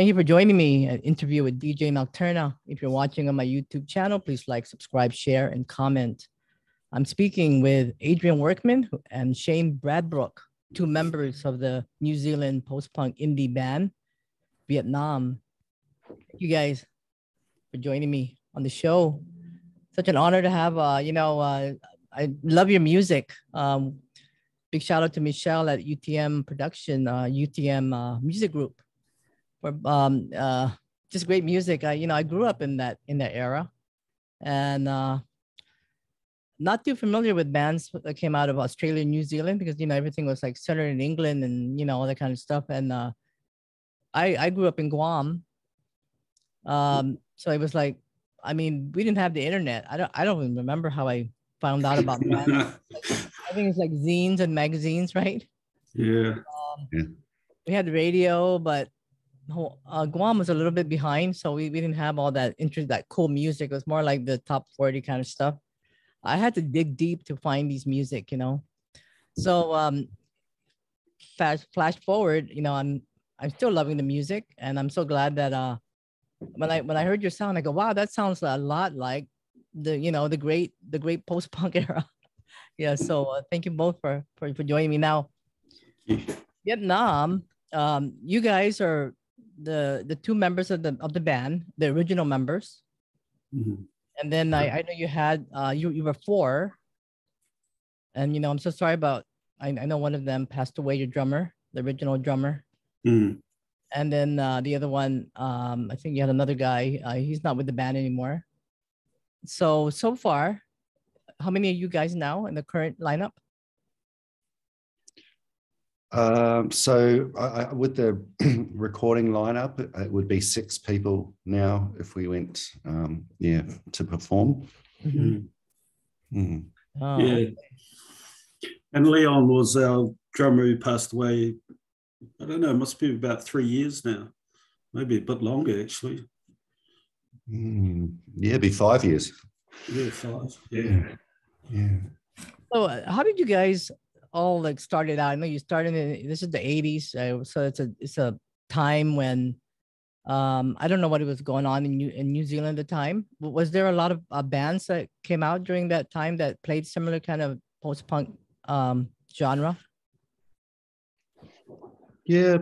Thank you for joining me at Interview with DJ Nocturna. If you're watching on my YouTube channel, please like, subscribe, share, and comment. I'm speaking with Adrian Workman and Shane Bradbrook, two members of the New Zealand post-punk indie band, Vietnam. Thank you guys for joining me on the show. Such an honor to have, I love your music. Big shout out to Michelle at UTM Production, UTM Music Group. For just great music. I grew up in that era, and not too familiar with bands that came out of Australia and New Zealand because everything was like centered in England and all that kind of stuff. And I grew up in Guam, so it was like, we didn't have the internet. I don't even remember how I found out about bands. I think it's like zines and magazines, right? Yeah. We had the radio, but Guam was a little bit behind, so we didn't have all that interest, that cool music. It was more like the top 40 kind of stuff. I had to dig deep to find these music, So flash forward, I'm still loving the music, and I'm so glad that when I heard your sound, I go, wow, that sounds a lot like the great post-punk era. Yeah. So thank you both for joining me now. Vietnam, you guys are the two members of the band, the original members. Mm-hmm. And then I know you had you were four, and I'm so sorry about, I know one of them passed away, your drummer, the original drummer. Mm-hmm. And then the other one, I think you had another guy, he's not with the band anymore. So far, how many are you guys now in the current lineup? So with the recording lineup, it would be 6 people now if we went, to perform. Mm-hmm. Mm. Oh, yeah. okay. And Leon was our drummer who passed away, I don't know, it must be about 3 years now, maybe a bit longer actually. Yeah, it'd be 5 years. Yeah, 5. Yeah. So how did you guys all started out? I know you started this is the 80s, so it's a time when I don't know what was going on in New Zealand at the time. Was there a lot of bands that came out during that time that played similar kind of post-punk genre? Yeah,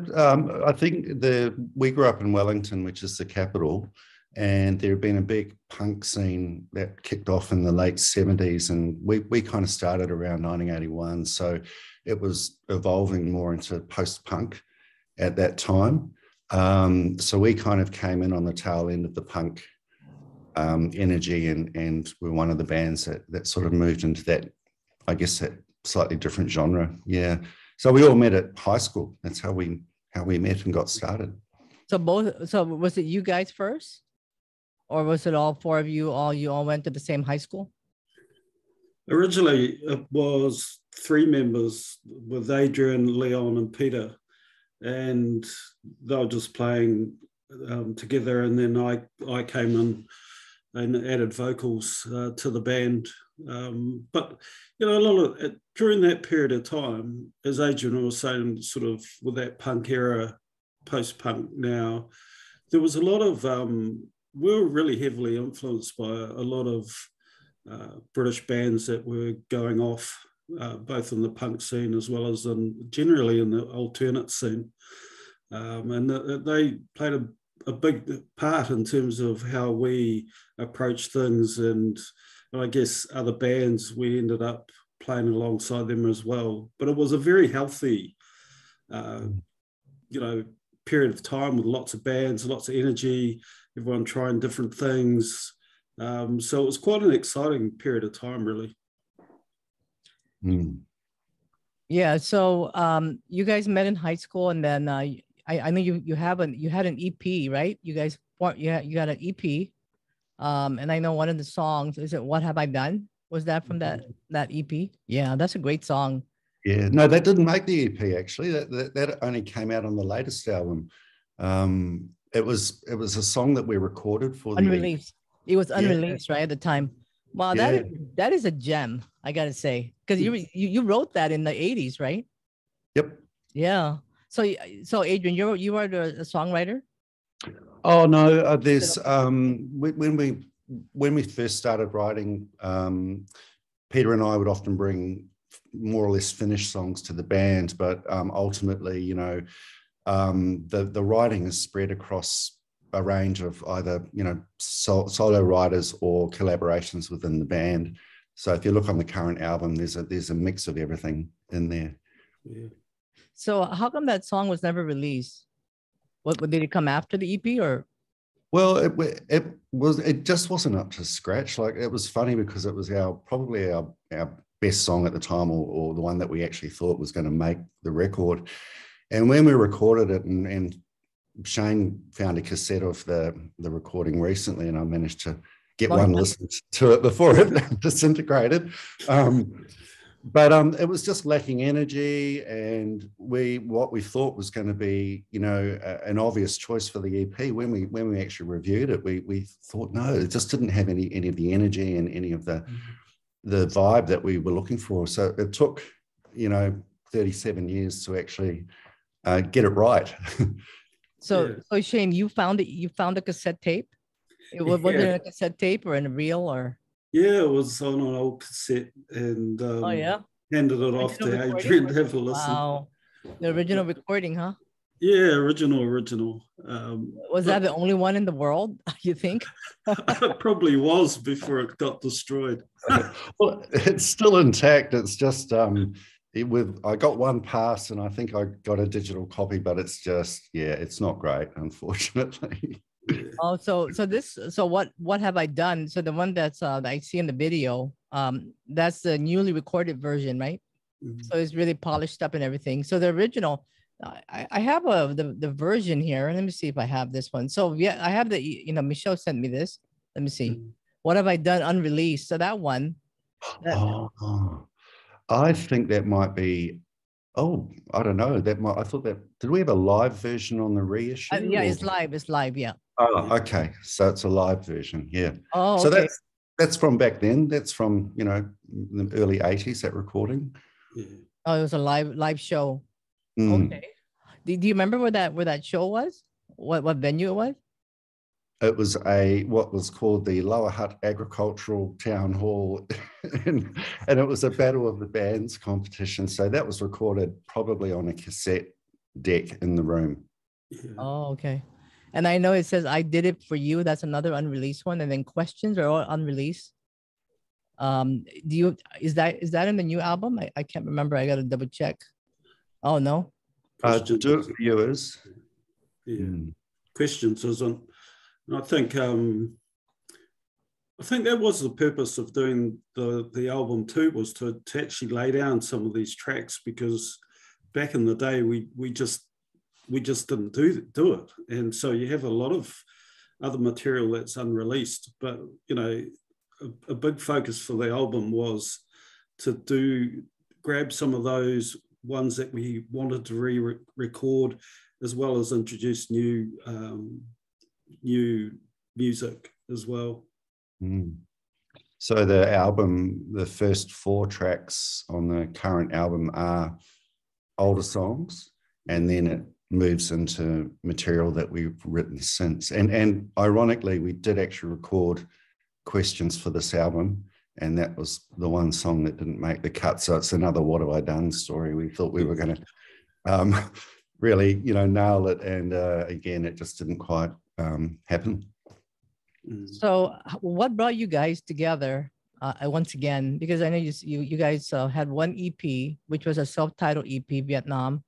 I think we grew up in Wellington, which is the capital, and there had been a big punk scene that kicked off in the late 70s, and we kind of started around 1981. So it was evolving more into post-punk at that time. So we kind of came in on the tail end of the punk energy, and we're one of the bands that sort of moved into that, I guess, that slightly different genre. Yeah. So we all met at high school. That's how we met and got started. So was it you guys first? Or was it all four of you? You all went to the same high school? Originally, it was 3 members with Adrian, Leon, and Peter, and they were just playing together. And then I came in and added vocals to the band. But a lot of during that period of time, as Adrian was saying, sort of with that punk era, post-punk now, there was a lot of we were really heavily influenced by a lot of British bands that were going off, both in the punk scene as well as generally in the alternate scene. And they played a big part in terms of how we approach things. And I guess other bands, we ended up playing alongside them as well. But it was a very healthy, period of time with lots of bands, lots of energy, everyone trying different things. So it was quite an exciting period of time, really. Yeah. So you guys met in high school, and then I know you had an EP, right? You guys you got an EP, and I know one of the songs, is it "What Have I Done"? Was that from that EP? Yeah, that's a great song. Yeah, no, that didn't make the EP actually. That only came out on the latest album. It was a song that we recorded for the unreleased. It was unreleased, right, at the time. Wow, Yeah. that is a gem, I gotta say, because you wrote that in the 80s, right? Yep. Yeah. So Adrian, you are the songwriter? Oh no, there's when we first started writing, Peter and I would often bring more or less finished songs to the band, but ultimately, you know, the writing is spread across a range of either, you know, solo writers or collaborations within the band. So if you look on the current album, there's a mix of everything in there. Yeah. So how come that song was never released? What did it come after the EP or? Well, it just wasn't up to scratch. Like, it was funny because it was probably our best song at the time, or the one that we actually thought was going to make the record. And when we recorded it, and Shane found a cassette of the recording recently, and I managed to get one listen to it before it disintegrated. But it was just lacking energy, and what we thought was going to be, you know, an obvious choice for the EP. When we actually reviewed it, we thought, no, it just didn't have any of the energy and any of the vibe that we were looking for. So it took, you know, 37 years to actually get it right. So Shane, you found a cassette tape. Was it a cassette tape or in a reel or? Yeah, it was on an old cassette, and handed it off to recording? Adrian to have a listen. Wow, the original recording, huh? Yeah, original. Was that the only one in the world, you think? It probably was before it got destroyed. Well, it's still intact. It's just I got one pass, and I think I got a digital copy, but it's just, it's not great, unfortunately. Oh, so what have I done? So the one that's I see in the video, that's the newly recorded version, right? Mm-hmm. So it's really polished up and everything. So the original, I have the version here. Let me see if I have this one. So yeah, I have Michelle sent me this. Let me see. Mm-hmm. What have I done unreleased? So that one. I think that might be. Oh, I don't know. I thought that. Did we have a live version on the reissue? Yeah, it's live. It's live. Yeah. Oh, okay. So it's a live version. Yeah. Oh, so okay. that's from back then. That's from, you know, the early 80s, that recording. Yeah. Oh, it was a live show. Okay. Do you remember where that show was? What venue it was? It was what was called the Lower Hutt Agricultural Town Hall, and it was a Battle of the Bands competition. So that was recorded probably on a cassette deck in the room. Yeah. Oh, okay. And I know it says "I Did It For You." That's another unreleased one, and then "Questions" are all unreleased. Is that in the new album? I can't remember. I got to double check. Oh no. To Do It For You is. Yeah. Questions isn't. And I think that was the purpose of doing the album too, was to actually lay down some of these tracks, because back in the day we just didn't do it, and so you have a lot of other material that's unreleased. But you know, a big focus for the album was to grab some of those ones that we wanted to re-record, as well as introduce new music as well. So the first 4 tracks on the current album are older songs, and then it moves into material that we've written since. And ironically, we did actually record Questions for this album, and that was the one song that didn't make the cut. So it's another "What Have I Done" story. We thought we were going to really, you know, nail it, and again, it just didn't quite happen. So what brought you guys together once again? Because I know you guys had one EP, which was a self-titled EP, Vietnam,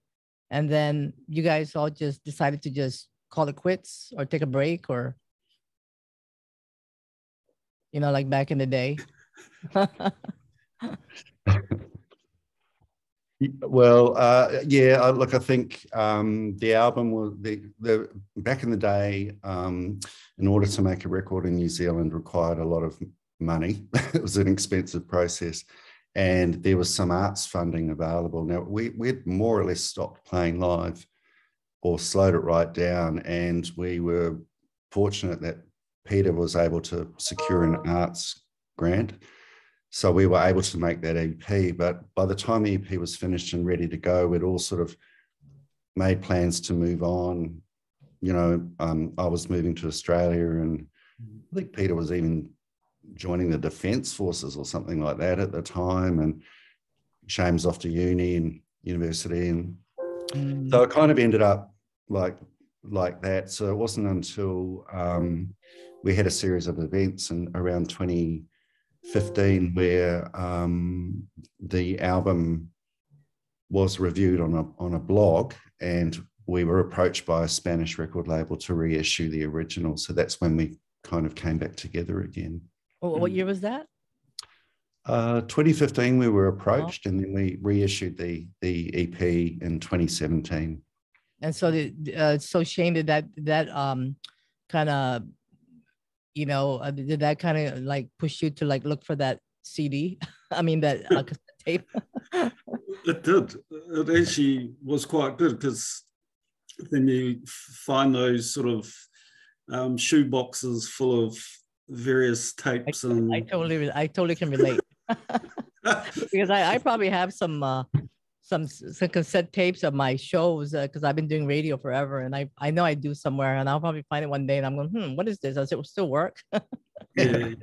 and then you guys all just decided to just call it quits or take a break, or, you know, like back in the day. Well, look, I think the album was the back in the day, in order to make a record in New Zealand required a lot of money. It was an expensive process, and there was some arts funding available. Now, we'd more or less stopped playing live or slowed it right down, and we were fortunate that Peter was able to secure an arts grant. So we were able to make that EP, but by the time the EP was finished and ready to go, we'd all sort of made plans to move on I was moving to Australia, and I think Peter was even joining the Defence Forces or something like that at the time, and Shane's off to uni and university, and so it kind of ended up like that. So it wasn't until we had a series of events around 2015 where the album was reviewed on a blog, and we were approached by a Spanish record label to reissue the original. So that's when we kind of came back together again. What year was that? 2015 we were approached, and then we reissued the EP in 2017. And so so Shane, did that kind of, did that kind of like push you to like look for that CD? I mean that cassette tape. It did. It actually was quite good, because then you find those sort of shoe boxes full of various tapes. I totally can relate. Because I probably have some cassette tapes of my shows, because I've been doing radio forever, and I know I do somewhere, and I'll probably find it one day, and I'm going, what is this? Does it still work? yeah.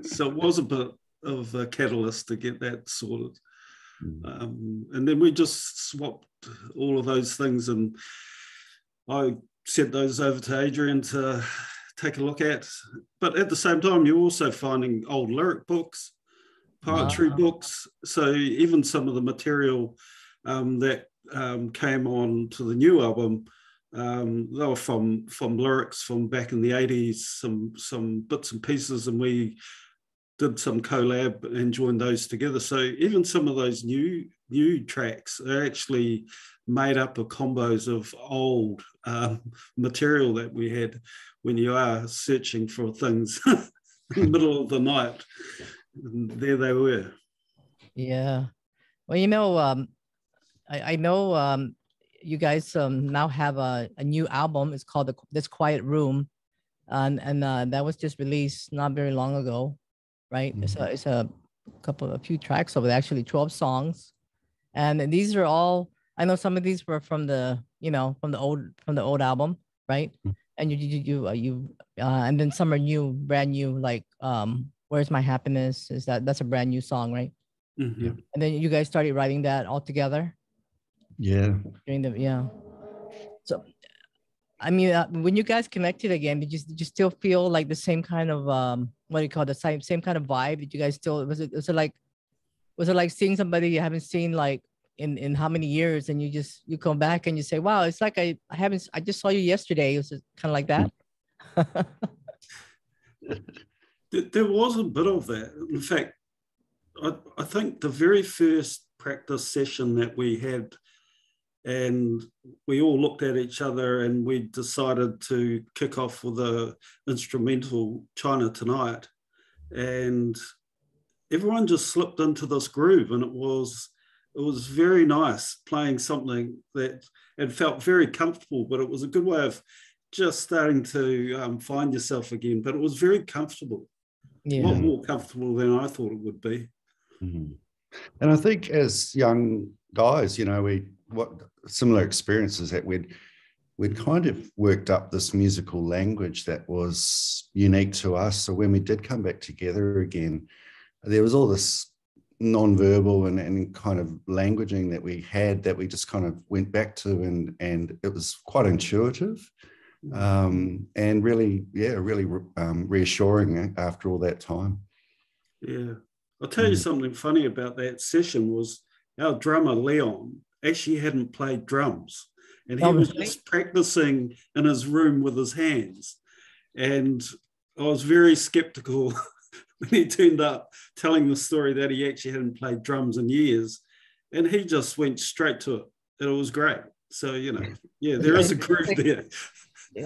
So it was a bit of a catalyst to get that sorted. And then we just swapped all of those things, and I sent those over to Adrian to take a look at. But at the same time, you're also finding old lyric books, poetry books. So even some of the material that came on to the new album, they were from lyrics from back in the 80s, some bits and pieces, and we did some collab and joined those together. So even some of those new tracks are actually made up of combos of old material that we had when you are searching for things in the middle of the night. And there they were. Yeah. Well, I know you guys now have a new album. It's called This Quiet Room. And that was just released not very long ago, right? It's a few tracks of it, actually 12 songs. And these are all, I know some of these were from the old album, right? And you and then some are brand new, like Where's My Happiness? That's a brand new song, right? Mm-hmm. And then you guys started writing that all together. Yeah. So, I mean, when you guys connected again, did you still feel like the same kind of what do you call the same kind of vibe? Did you guys still was it like seeing somebody you haven't seen like in how many years, and you come back and you say, wow, it's like I just saw you yesterday. It was kind of like that. There was a bit of that. In fact, I think the very first practice session that we had, and we all looked at each other and we decided to kick off with a instrumental, China Tonight, and everyone just slipped into this groove, and it was very nice playing something that it felt very comfortable, but it was a good way of just starting to find yourself again. But it was very comfortable, a lot more comfortable than I thought it would be. Mm-hmm. And I think as young guys, what similar experiences that we'd kind of worked up this musical language that was unique to us. So when we did come back together again, there was all this non-verbal and kind of languaging that we had that we just kind of went back to, and it was quite intuitive and really reassuring after all that time. Yeah. I'll tell you something funny about that session was our drummer, Leon, actually hadn't played drums, and he was just practicing in his room with his hands. And I was very skeptical when he turned up telling the story that he actually hadn't played drums in years, and he just went straight to it, and it was great. So, there is a groove there.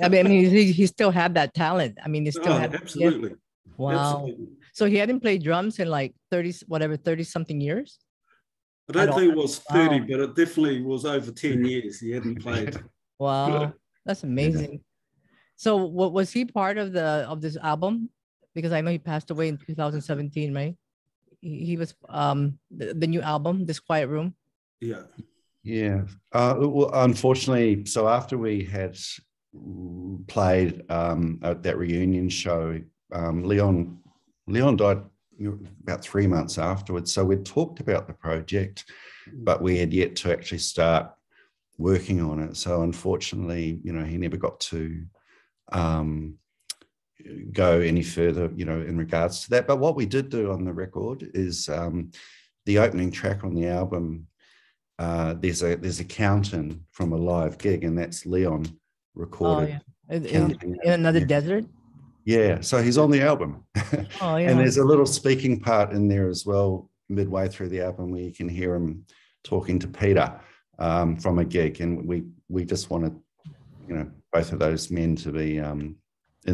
I mean, he still had that talent. I mean, he still had absolutely. Yeah. Wow. Absolutely. So he hadn't played drums in like 30 something years? I don't think it was 30, but it definitely was over 10 years he hadn't played. Wow, that's amazing. Yeah. So what was he part of this album? Because I know he passed away in 2017, right? He was the new album, This Quiet Room. Yeah. Yeah. Well, unfortunately, so after we had played at that reunion show. Leon died about 3 months afterwards. So we'd talked about the project, but we had yet to actually start working on it. So unfortunately, you know, he never got to go any further, you know, in regards to that. But what we did do on the record is the opening track on the album. There's a count-in from a live gig, and that's Leon recorded. Oh, yeah. In another desert. Yeah, so he's on the album. Oh, yeah. And there's a little speaking part in there as well, midway through the album, where you can hear him talking to Peter from a gig. And we just wanted, you know, both of those men to be in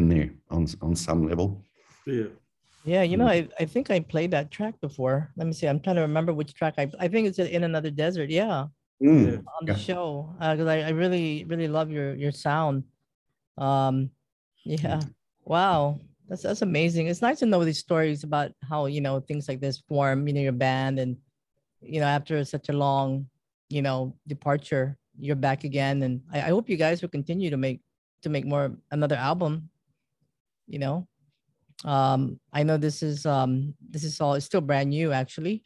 there on some level. Yeah. Yeah, you know, I think I played that track before. Let me see. I'm trying to remember which track I think it's In Another Desert. Yeah. On the show, because I really love your sound. Yeah. Wow. That's amazing. It's nice to know these stories about how, you know, things like this form, you know, your band, and, you know, after such a long, you know, departure, you're back again. And I hope you guys will continue to make another album, you know. I know this is all, it's still brand new actually.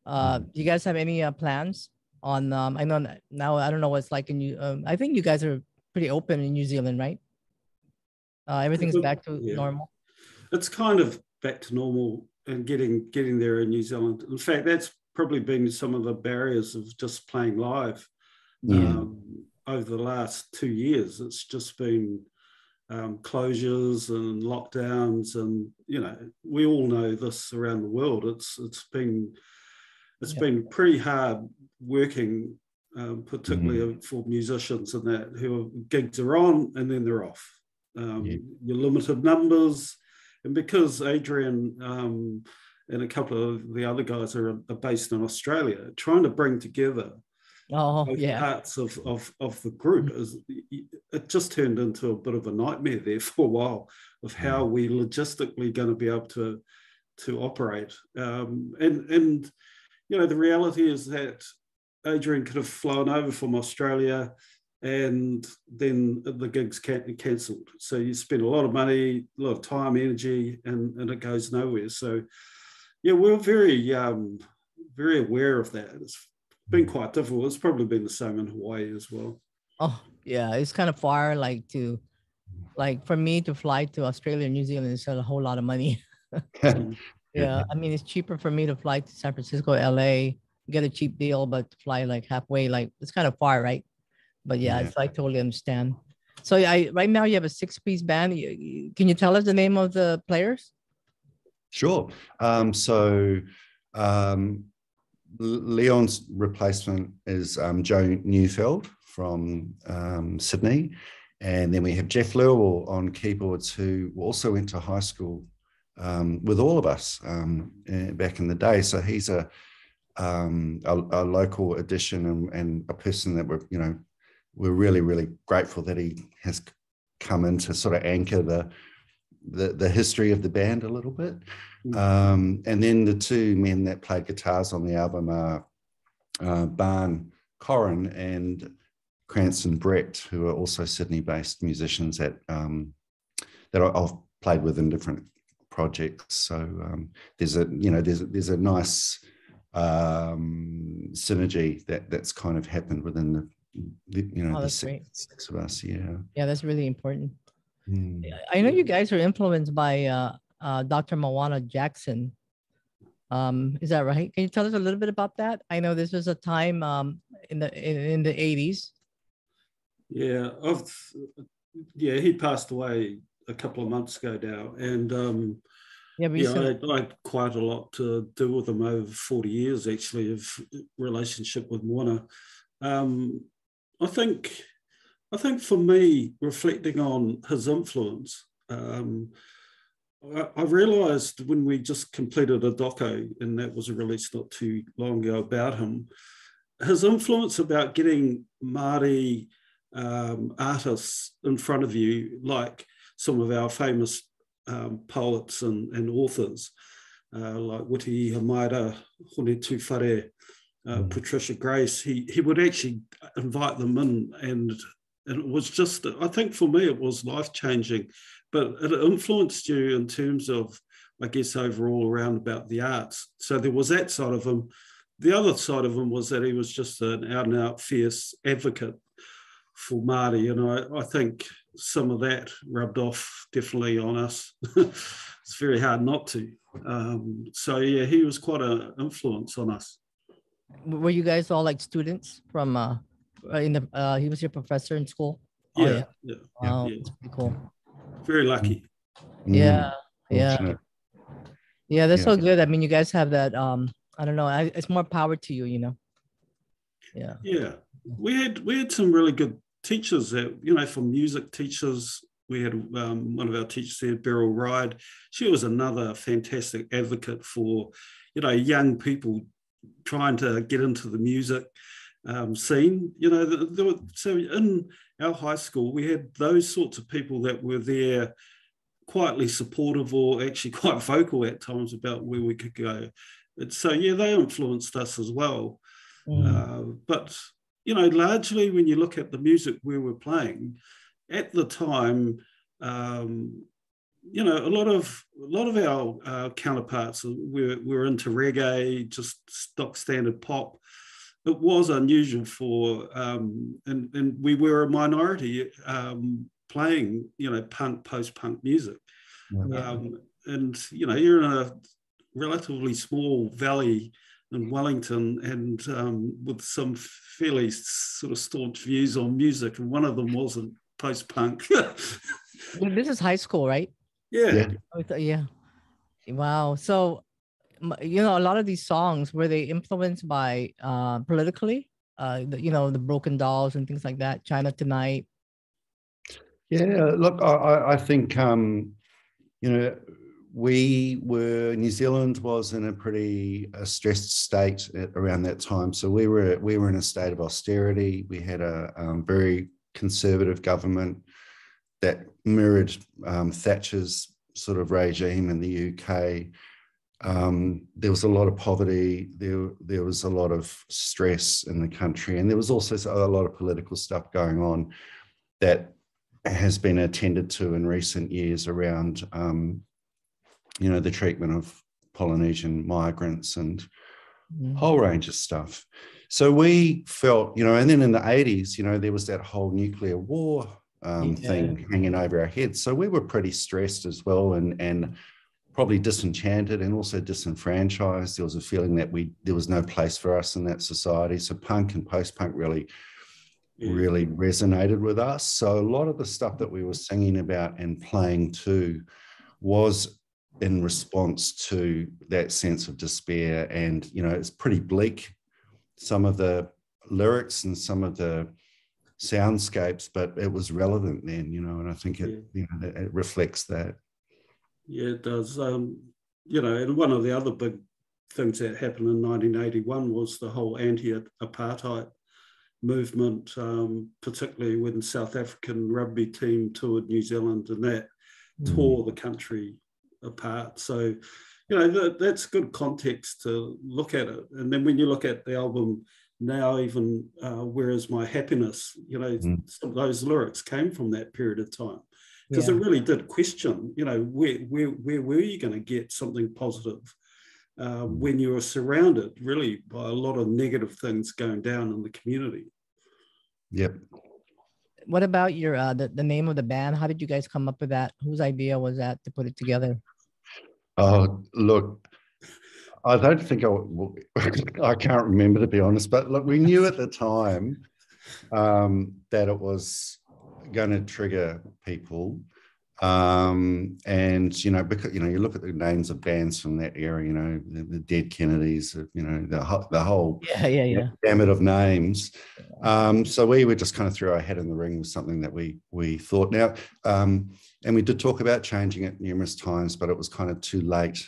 Do you guys have any plans on I know now, I don't know what it's like in you. I think you guys are pretty open in New Zealand, right? Everything's back to normal. It's kind of back to normal and getting there in New Zealand. In fact, that's probably been some of the barriers of just playing live over the last 2 years. It's just been closures and lockdowns, and you know, we all know this around the world. It's been pretty hard working, particularly for musicians and that, who gigs are on and then they're off. Your limited numbers, and because Adrian and a couple of the other guys are based in Australia, trying to bring together parts of the group, it just turned into a bit of a nightmare there for a while of how we logistically going to be able to operate. And you know, the reality is that Adrian could have flown over from Australia, and then the gigs cancelled. So you spend a lot of money, a lot of time, energy, and it goes nowhere. So yeah, we're very aware of that. It's been quite difficult. It's probably been the same in Hawaii as well. Oh yeah, it's kind of far. For me to fly to Australia and New Zealand is a whole lot of money. Yeah, I mean, it's cheaper for me to fly to San Francisco, LA, get a cheap deal, but to fly like halfway, like it's kind of far, right? But yeah, it's, I totally understand. So right now you have a 6-piece band. Can you tell us the name of the players? Sure. Leon's replacement is Joe Neufeld from Sydney. And then we have Jeff Lewell on keyboards, who also went to high school with all of us back in the day. So he's a local addition and a person that we're really, really grateful that he has come in to sort of anchor the history of the band a little bit. And then the two men that played guitars on the album are Barn Corrin and Cranston Brett, who are also Sydney-based musicians that I've played with in different projects. So there's a nice synergy that's kind of happened within the six of us. Yeah, that's really important. I know you guys are influenced by Dr. Moana Jackson. Is that right? Can you tell us a little bit about that? I know this was a time in the 80s. Yeah, he passed away a couple of months ago now, and I had quite a lot to do with him over 40 years actually of relationship with Moana. I think for me, reflecting on his influence, I realised when we just completed a doco, and that was released not too long ago, about him, his influence about getting Māori artists in front of you, like some of our famous poets and authors, like Wainuiomata, Hone Tūwhare, Patricia Grace. He would actually invite them in and And it was just, I think for me, it was life-changing, but it influenced you in terms of, I guess, overall around about the arts. So there was that side of him. The other side of him was that he was just an out-and-out fierce advocate for Māori, and I think some of that rubbed off definitely on us. It's very hard not to. So yeah, he was quite an influence on us. Were you guys all like students from he was your professor in school? Yeah, Oh, yeah. Wow, Yeah. that's pretty cool. Very lucky. Yeah, yeah. Fortunate. Yeah, that's Yeah. so good. I mean, you guys have that, I don't know, it's more power to you, Yeah. Yeah. We had some really good teachers that, from music teachers. We had one of our teachers there, Beryl Ride. She was another fantastic advocate for, young people trying to get into the music scene. So in our high school, we had those sorts of people that were there quietly supportive or actually quite vocal at times about where we could go. So, yeah, they influenced us as well. But, largely when you look at the music we were playing, at the time, a lot of our counterparts were into reggae, just stock standard pop. It was unusual for, and we were a minority playing, punk, post-punk music. Yeah. And, you're in a relatively small valley in Wellington, and with some fairly sort of staunch views on music, and one of them wasn't post-punk. This is high school, right? Yeah. Yeah. Wow. So, a lot of these songs, were they influenced by politically? The Broken Dolls and things like that, China Tonight. Yeah, look, I think, New Zealand was in a pretty stressed state around that time. So we were in a state of austerity. We had a very conservative government that mirrored Thatcher's sort of regime in the UK. There was a lot of poverty. There was a lot of stress in the country, and there was also a lot of political stuff going on that has been attended to in recent years around, the treatment of Polynesian migrants and a whole range of stuff. So we felt, and then in the 80s, there was that whole nuclear war thing hanging over our heads. So we were pretty stressed as well, and probably disenchanted and also disenfranchised. There was a feeling that there was no place for us in that society. So punk and post-punk really resonated with us. So a lot of the stuff that we were singing about and playing to was in response to that sense of despair. And, it's pretty bleak, some of the lyrics and some of the soundscapes, but it was relevant then, and I think it reflects that. Yeah, it does. And one of the other big things that happened in 1981 was the whole anti-apartheid movement, particularly when the South African rugby team toured New Zealand, and that tore the country apart. So, that's good context to look at it. And then when you look at the album now, even Where Is My Happiness, some of those lyrics came from that period of time. Because it really did question, where were you going to get something positive when you were surrounded really by a lot of negative things going down in the community. Yep. What about your the name of the band? How did you guys come up with that? Whose idea was that to put it together? Oh, look, I don't think I can't remember, to be honest, but look, we knew at the time that it was going to trigger people, and because you look at the names of bands from that era, the Dead Kennedys, the whole gamut of names. So we would just kind of throw our hat in the ring with something that we thought. Now, and we did talk about changing it numerous times, but it was kind of too late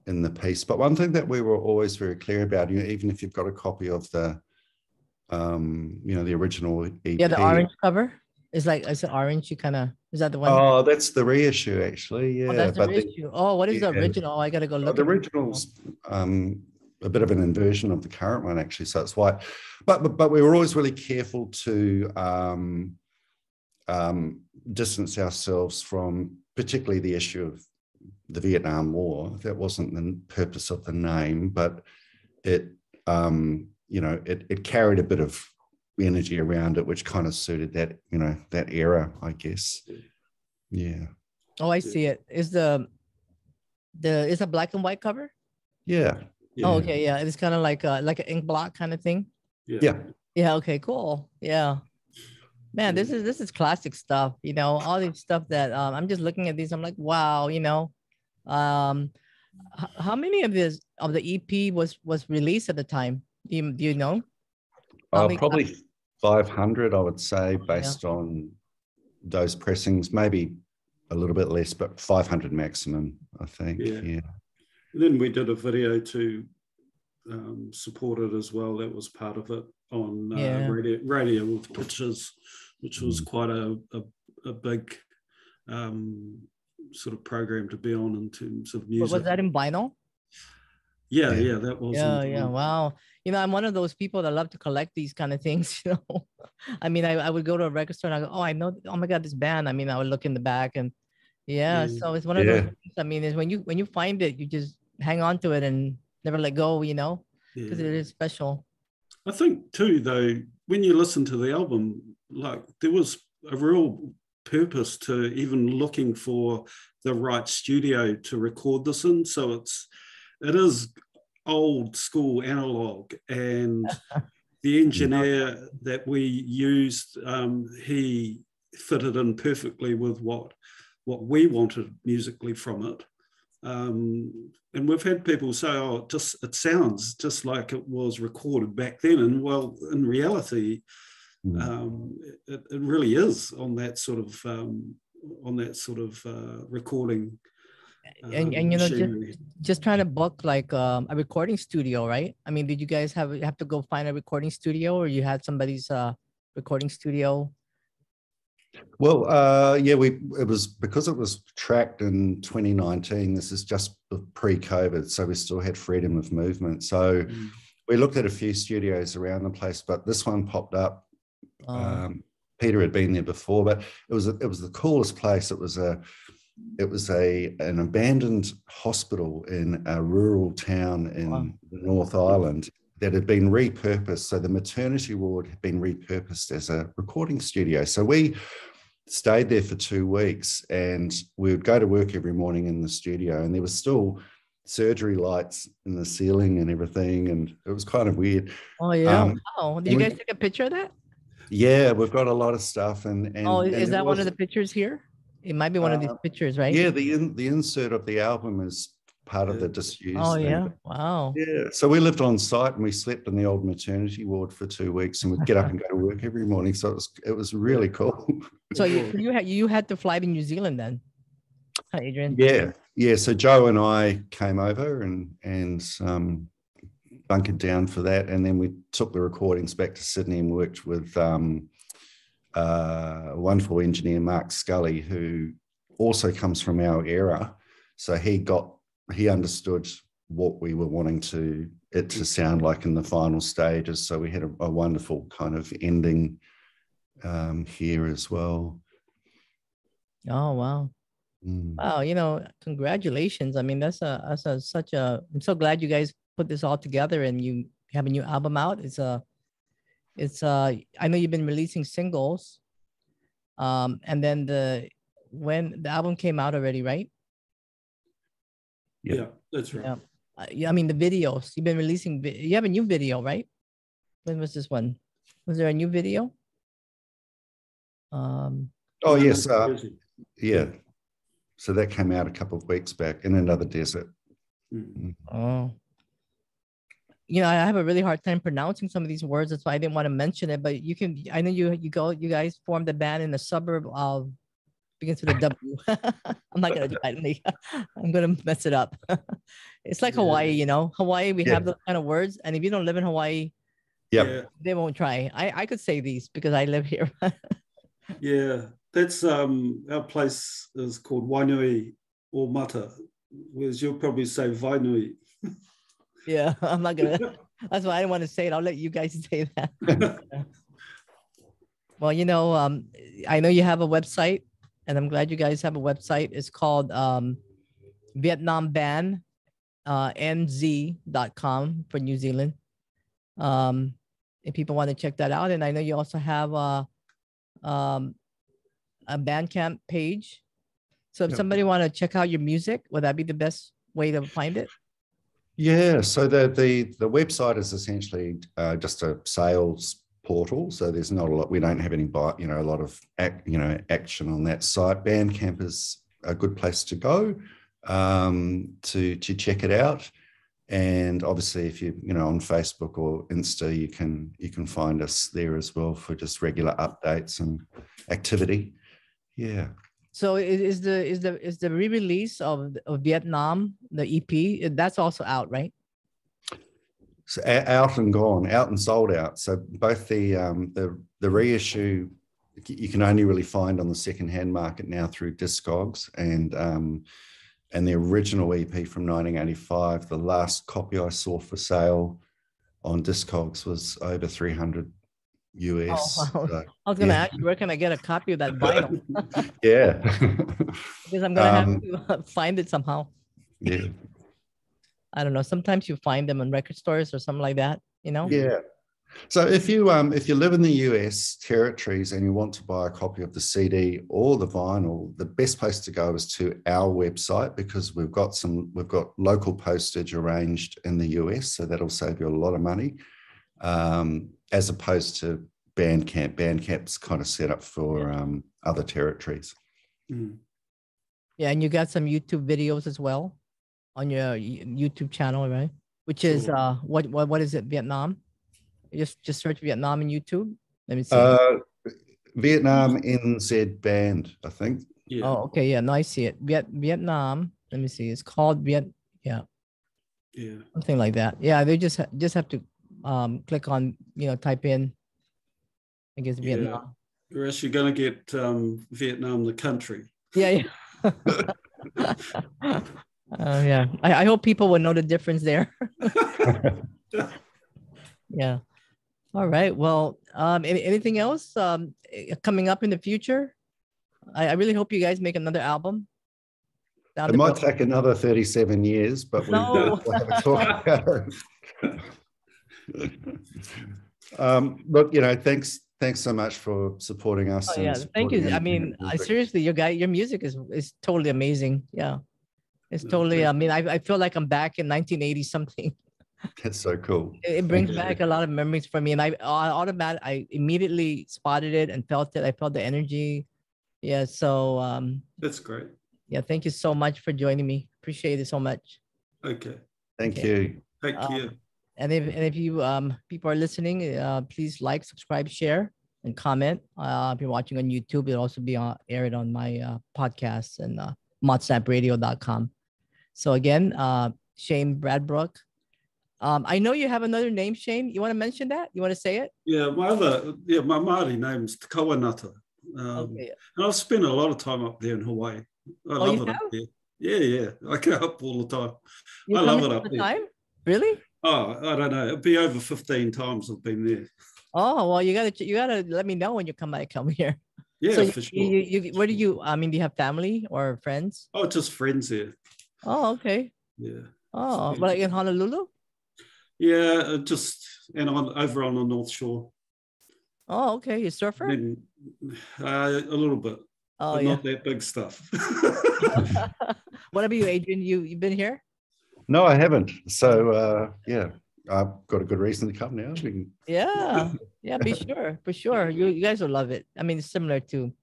in the piece. But one thing that we were always very clear about, even if you've got a copy of the the original EP. Yeah, the orange cover. Is it orange? Is that the one? Oh, that's the reissue, actually. Yeah. Oh, that's the reissue. What is the original? I gotta go look. The original's a bit of an inversion of the current one, actually. So it's white. But we were always really careful to distance ourselves from particularly the issue of the Vietnam War. That wasn't the purpose of the name, but it, it carried a bit of energy around it, which kind of suited that, that era, I guess. Yeah. Oh, I see it. Is a black and white cover? Yeah. Oh, okay. Yeah. It's kind of like an ink blot kind of thing. Yeah. Yeah. Okay, cool. Yeah. Man, this is classic stuff, all these stuff that I'm just looking at these. I'm like, wow, how many of the EP was released at the time? Do you know? Probably 500, I would say, based on those pressings, maybe a little bit less, but 500 maximum, I think. Yeah. And then we did a video to support it as well. That was part of it on radio with pictures, which was quite a big sort of program to be on in terms of music. Was that in vinyl? Yeah, that was. Yeah. Wow. I'm one of those people that love to collect these kind of things. I mean, I would go to a record store and I go, oh, I know. Oh my God, this band. I mean, I would look in the back and so it's one of those things. I mean, is when you find it, you just hang on to it and never let go. Because it is special. I think too, though, when you listen to the album, like there was a real purpose to even looking for the right studio to record this in. So it is old school analog, and the engineer that we used, he fitted in perfectly with what we wanted musically from it. And we've had people say, oh, it sounds just like it was recorded back then. And well, in reality, it really is on that sort of recording. And just trying to book like a recording studio, right? I mean, did you guys have to go find a recording studio, or you had somebody's recording studio? Well, it was because it was tracked in 2019. This is just pre-COVID, so we still had freedom of movement. So we looked at a few studios around the place, but this one popped up. Peter had been there before, but it was the coolest place. It was an abandoned hospital in a rural town in the North Island that had been repurposed. So the maternity ward had been repurposed as a recording studio. So we stayed there for 2 weeks, and we would go to work every morning in the studio, and there was still surgery lights in the ceiling and everything, and it was kind of weird. Oh yeah. Did you guys take a picture of that? Yeah, we've got a lot of stuff. And is that one of the pictures here? It might be one of these pictures, right? Yeah, the insert of the album is part of the disused. Oh thing. yeah, wow. Yeah, so we lived on site and we slept in the old maternity ward for 2 weeks, and we'd get up and go to work every morning. So it was really cool. So you had to fly to New Zealand then, huh, Adrian? Yeah. So Joe and I came over and bunkered down for that, and then we took the recordings back to Sydney and worked with a wonderful engineer, Mark Scully, who also comes from our era. So he understood what we were wanting it to sound like in the final stages. So we had a wonderful kind of ending here as well. Oh wow. Wow, congratulations. I mean, I'm so glad you guys put this all together and you have a new album out. I know you've been releasing singles, and then when the album came out already, right? Yeah, that's right. I mean, the videos you've been releasing. You have a new video, right? When was this one? Was there a new video? Oh yes, yeah. So that came out a couple of weeks back, In Another Desert. Oh. I have a really hard time pronouncing some of these words. That's why I didn't want to mention it. But I know you guys formed a band in the suburb of, begins with a W. I'm not gonna try to I'm gonna mess it up. It's like Hawaii, Hawaii, we have those kind of words. And if you don't live in Hawaii, they won't try. I could say these because I live here. Yeah, that's our place is called Wainuiomata, whereas you'll probably say Vainui. Yeah, I'm not gonna. That's why I didn't want to say it. I'll let you guys say that. Well, I know you have a website, and I'm glad you guys have a website. It's called VietnamBandNZ.com for New Zealand. If people want to check that out. And I know you also have a Bandcamp page. So if somebody want to check out your music, would that be the best way to find it? Yeah, so the website is essentially just a sales portal. So there's not a lot. We don't have any, a lot of action on that site. Bandcamp is a good place to go to check it out. And obviously, if you on Facebook or Insta, you can find us there as well for just regular updates and activity. Yeah. So is the re-release of Vietnam, the EP, that's also out, right? So out and gone, out and sold out. So both the reissue you can only really find on the secondhand market now through Discogs, and the original EP from 1985. The last copy I saw for sale on Discogs was over $300 US. Oh, wow. So, I was going to ask you, where can I get a copy of that vinyl? Yeah. Because I'm going to have to find it somehow. Yeah. I don't know. Sometimes you find them in record stores or something like that, Yeah. So if you live in the US territories and you want to buy a copy of the CD or the vinyl, the best place to go is to our website, because we've got local postage arranged in the US, so that'll save you a lot of money, as opposed to Bandcamp. Bandcamp's kind of set up for other territories. Mm. Yeah, and you got some YouTube videos as well on your YouTube channel, right? Which is what is it? Vietnam? Just search Vietnam in YouTube. Let me see. VietnamBandNZ band, I think. Yeah. Oh, okay. Yeah, no, I see it. Vietnam. Let me see. It's called Yeah. Something like that. Yeah, they just have to click on, type in, I guess, Vietnam. Or else you're going to get Vietnam the country. Yeah. Yeah. I hope people will know the difference there. Yeah. All right. Well, anything else coming up in the future? I really hope you guys make another album. It might take another 37 years, but we'll have a talk about it. Look, thanks so much for supporting us. Oh, yeah, thank you. I mean, seriously, your music is totally amazing. Yeah, it's totally. I mean, I feel like I'm back in 1980 something. That's so cool. It brings back a lot of memories for me, and I immediately spotted it and felt it. I felt the energy. Yeah, so that's great. Yeah, thank you so much for joining me. Appreciate it so much. Okay. Thank you. Thank you. And if you people are listening, please like, subscribe, share, and comment. If you're watching on YouTube, it'll also be aired on my podcast and modsnapradio.com. So again, Shane Bradbrook. I know you have another name, Shane. You want to mention that? You want to say it? Yeah, my Māori name's Te Kawenata. Okay. And I've spent a lot of time up there in Hawaii. I love it up there. Yeah. I go up all the time. I love it up there. Time? Really? Oh, I don't know. It'll be over 15 times I've been there. Oh, well, you gotta let me know when you come here. Yeah, so for sure. Where do you? I mean, do you have family or friends? Oh, just friends there. Oh, okay. Yeah. Oh, like in Honolulu? Yeah, and over on the North Shore. Oh, okay. You surfer? A little bit. Oh, but yeah. Not that big stuff. What about you, Adrian? You've been here? No, I haven't. So yeah, I've got a good reason to come now. Yeah, be sure, for sure. You guys will love it. I mean, it's similar to,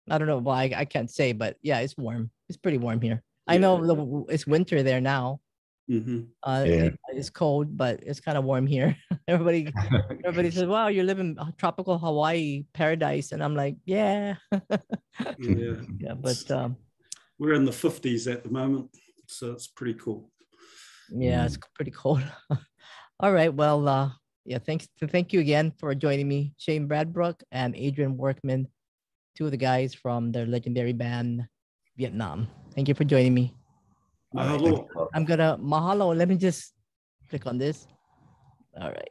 I don't know why, I can't say, but yeah, it's warm. It's pretty warm here. Yeah. I know it's winter there now. Mm-hmm. It's cold, but it's kind of warm here. Everybody says, "Wow, you're living tropical Hawaii paradise," and I'm like, "Yeah." Yeah, but we're in the 50s at the moment, so it's pretty cool. Yeah, it's pretty cold. All right, well, yeah, thank you again for joining me, Shane Bradbrook and Adrian Workman, two of the guys from their legendary band Vietnam. Thank you for joining me. Mahalo. I'm gonna mahalo. Let me just click on this. All right.